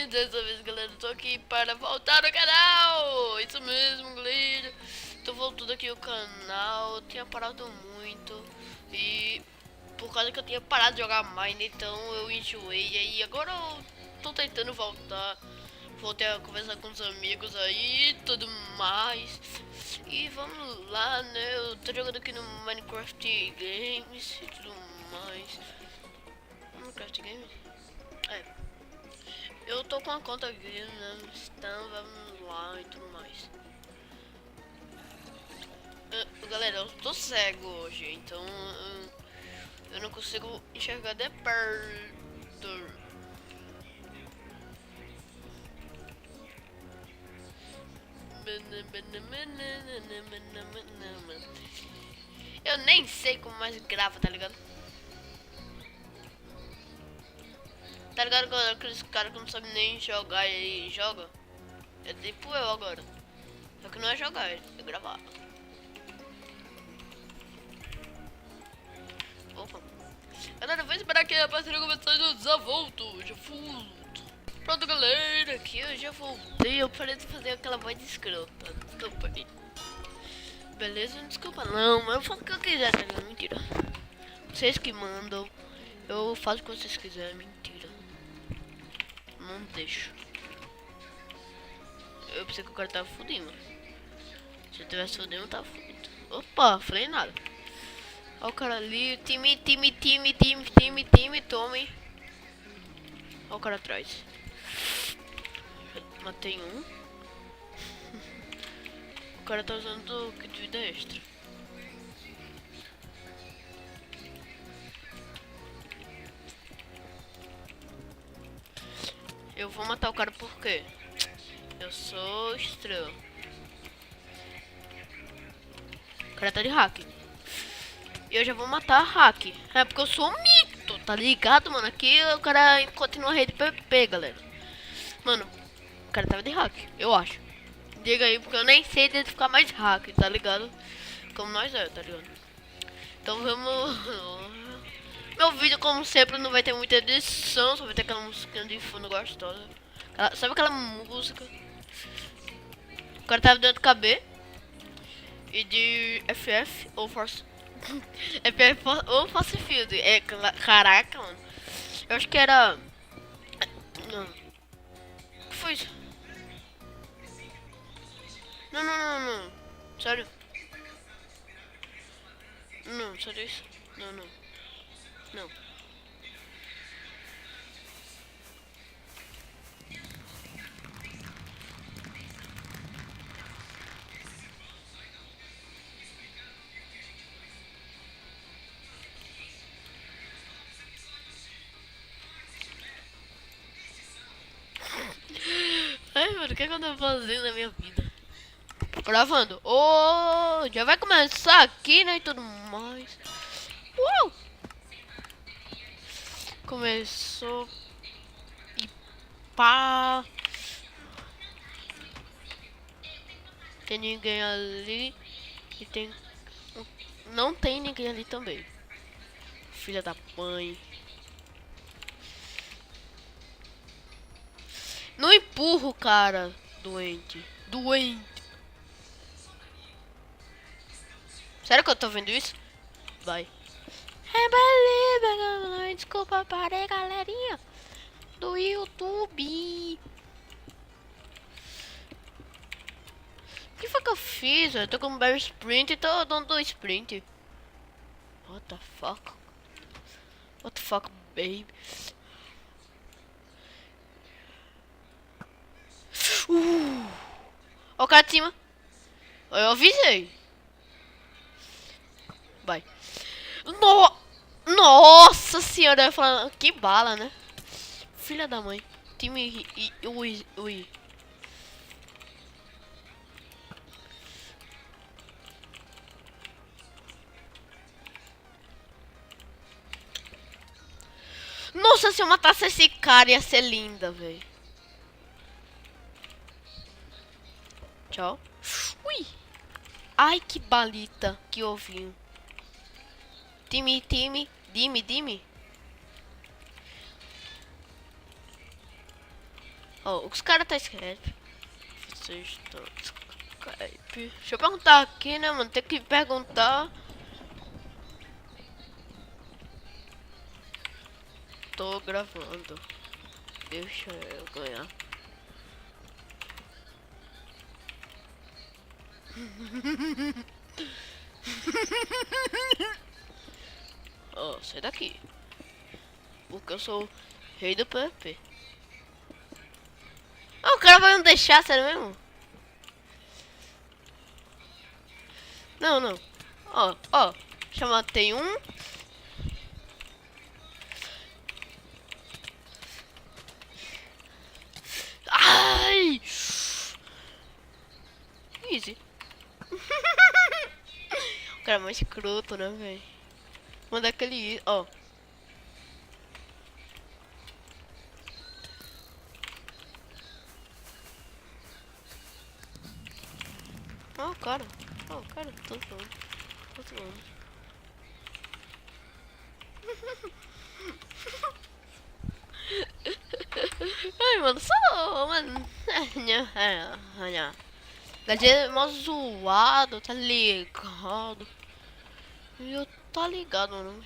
Dessa vez, galera, tô aqui para voltar no canal. Isso mesmo, galera. Tô voltando aqui o canal. Tinha parado muito e por causa que eu tinha parado de jogar Mine, então eu enjoei. E aí agora eu tô tentando voltar. Voltei a conversar com os amigos aí e tudo mais. E vamos lá, né? Eu tô jogando aqui no Minecraft Games e tudo mais. Minecraft Games? É. Eu tô com a conta aqui, né? Então vamos lá e tudo mais. Galera, eu tô cego hoje, então eu não consigo enxergar de perto. Eu nem sei como mais grava, tá ligado? Tá ligado quando aqueles caras que não sabem nem jogar e joga? É tipo eu agora. Só que não é jogar, é gravar. Opa. Galera, vou esperar que a parceria começar a já volto. Já volto. Pronto, galera, aqui eu já voltei. Eu parei de fazer aquela voz de escrota. Desculpa aí. Beleza? Desculpa não, mas eu faço o que eu quiser, tá ligado? Mentira. Vocês que mandam. Eu faço o que vocês quiserem, mentira. Não deixo. Eu pensei que o cara tava fudindo. Se eu tivesse fudindo, eu tava fudido. Opa, falei nada. Olha o cara ali. Time, tome. Olha o cara atrás. Matei um. O cara tá usando kit de vida extra. Eu vou matar o cara porque eu sou estrela. O cara tá de hack. E eu já vou matar a hack. É porque eu sou um mito, tá ligado, mano? Aqui o cara continua a rede PVP, galera. Mano, o cara tava de hack, eu acho. Diga aí, porque eu nem sei identificar mais hack, tá ligado? Como nós tá ligado? Então vamos... Meu vídeo, como sempre, não vai ter muita edição. Só vai ter aquela musiquinha de fundo gostosa. Sabe aquela música? O cara tava dentro do KB e de FF ou Force FF ou Force Field. É, caraca, mano. Eu acho que era... Não. O que foi isso? Não. Sério? Não, sério isso? Não. Ai, mano, o que eu tô fazendo na minha vida? Gravando. Oh, já vai começar aqui, né, e tudo mais. Uau! Começou. E pá. Tem ninguém ali. E tem... Não tem ninguém ali também. Filha da mãe. Não empurra o cara. Doente. Sério que eu tô vendo isso? Vai. Desculpa, parei, galerinha do YouTube. O que foi que eu fiz? Eu tô com um Bear Sprint e tô dando sprint. What the fuck? Baby? Ó o cara de cima. Eu avisei. Vai. Nossa senhora, eu ia falar, que bala, né? Filha da mãe. Time ui. Nossa, se eu matasse esse cara ia ser linda, velho. Tchau. Ui. Ai, que balita. Que ovinho. Dime. Ó, os caras tá Skype. Vocês estão Skype. Deixa eu perguntar aqui, né, mano? Tem que perguntar. Tô gravando. Deixa eu ganhar. Ó, sai daqui. Porque eu sou o rei do PvP. Ah, o cara vai me deixar, sério mesmo? Não. Ó. Já matei um. Ai! Easy. O cara é mais escroto, né, velho? Manda aquele... Ó. Ó, o cara. Tô zoando. Ai, mano, só... Mano... Gadget é mó zoado, tá ligado? Eu tá ligado, mano.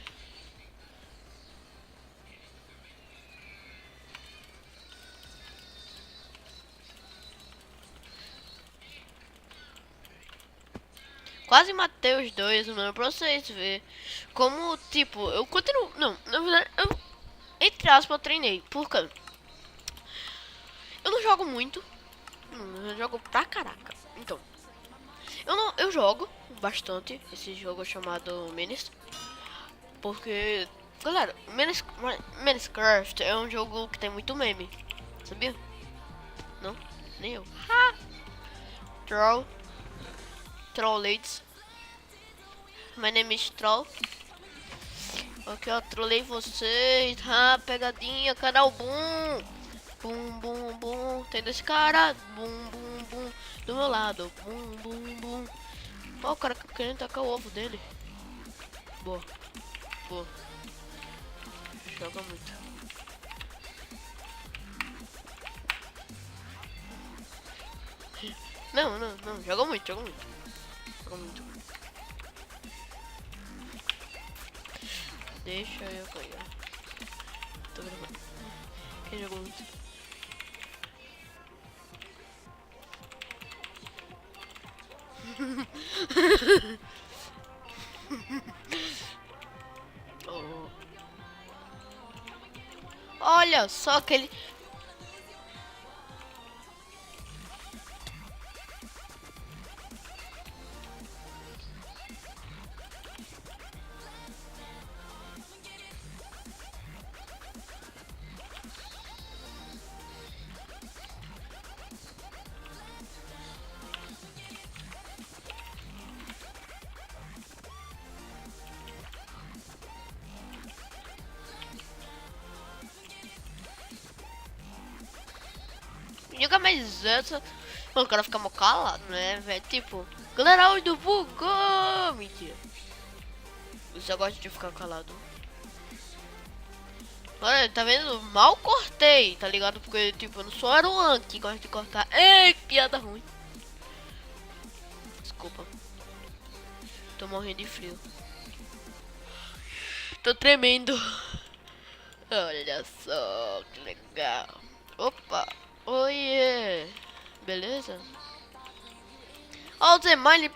Quase matei os dois, mano, pra vocês verem. Como, tipo, eu continuo... Não, na verdade, eu... Entre aspas, eu treinei. Por quê? Eu não jogo muito. Eu jogo pra caraca. Então... Eu jogo bastante esse jogo chamado Menace. Porque... Galera, Minecraft é um jogo que tem muito meme. Sabia? Não? Nem eu. Ha! Trollades. My name is Troll. Ok, eu trolei vocês. Pegadinha, canal boom. Bum. Tem dois caras. Bum. Do meu lado. Bum. Ó, o cara querendo tacar o ovo dele. Boa. Joga muito. Não. Joga muito. Deixa eu ganhar. Tô gravando. Quem jogou muito? Oh. Olha só aquele... Joga mais essa. O cara fica mó calado, né, velho? Tipo, galera, hoje bugou. Mentira. Eu só gosto de ficar calado. Olha, tá vendo? Mal cortei, tá ligado? Porque, tipo, eu não sou Aruan que gosta de cortar. Ei, piada ruim. Desculpa. Tô morrendo de frio. Tô tremendo. Olha só, que legal. Opa. Oiê. Beleza? Ó, o Zemine.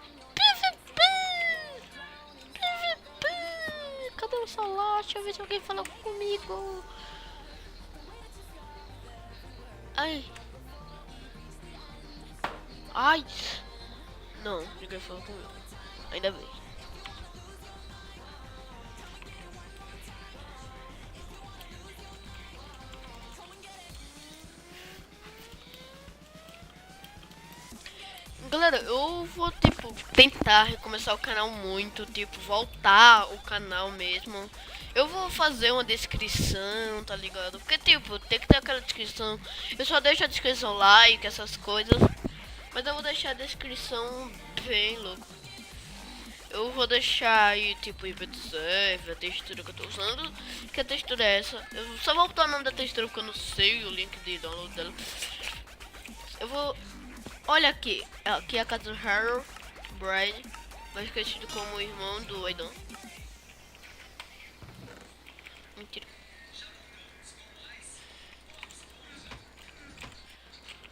Cadê o celular? Deixa eu ver se alguém falou comigo. Ai. Não, ninguém falou comigo. Ainda bem. Galera, eu vou, tipo, tentar recomeçar o canal muito, tipo, voltar o canal mesmo. Eu vou fazer uma descrição, tá ligado? Porque, tipo, tem que ter aquela descrição. Eu só deixo a descrição, like, essas coisas. Mas eu vou deixar a descrição bem louco. Eu vou deixar aí, tipo, IPTF, a textura que eu tô usando. Que a textura é essa. Eu só vou botar o nome da textura porque eu não sei o link de download dela. Eu vou... Olha aqui. Aqui é a casa do Harold Brian, mais conhecido como o irmão do Aidan. Mentira.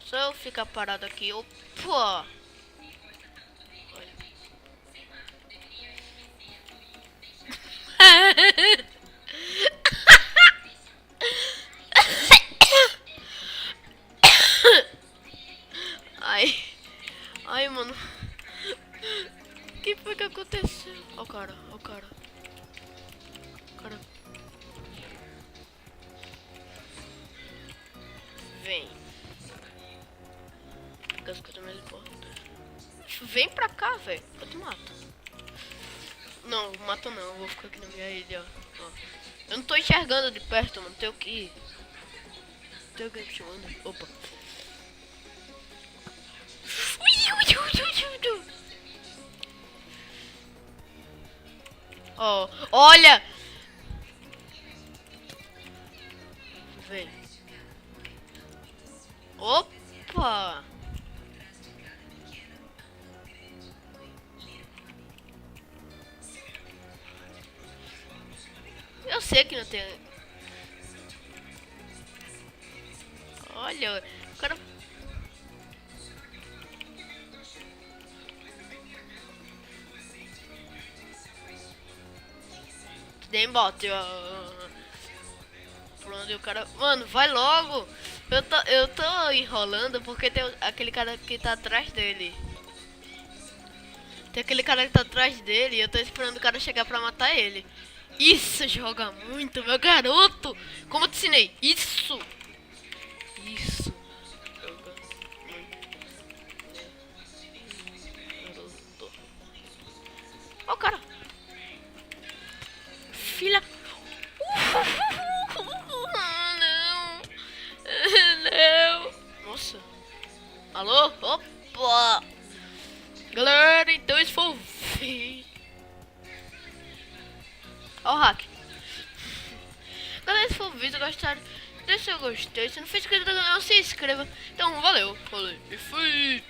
Só eu ficar parado aqui. Opa! Ai. Ai, mano. O que foi que aconteceu? Ó o cara, ó o cara. Cara. Vem. As coisas mais importantes. Vem pra cá, velho. Eu te mato. Não, mato não. Eu vou ficar aqui na minha ilha, ó. Eu não tô enxergando de perto, mano. Tenho que ir. Tem alguém me chamando. Opa. Ó, olha! Vem. Opa! Eu sei que não tem. Olha, o cara. Nem bote, ó. Por onde o cara. Mano, vai logo! Eu tô enrolando porque tem aquele cara que tá atrás dele. Tem aquele cara que tá atrás dele e eu tô esperando o cara chegar pra matar ele. Isso joga muito, meu garoto! Como eu te ensinei? Isso! Isso! Joga muito. Garoto. Ó o cara! Filha! Não! Não! Nossa! Alô? Opa! Galera, então esse foi o vídeo. Ó o hack. Galera, esse foi o vídeo. Gostaram? Deixa seu gostei. Se não for inscrito no canal, se inscreva. Então, valeu. Falei. E fui.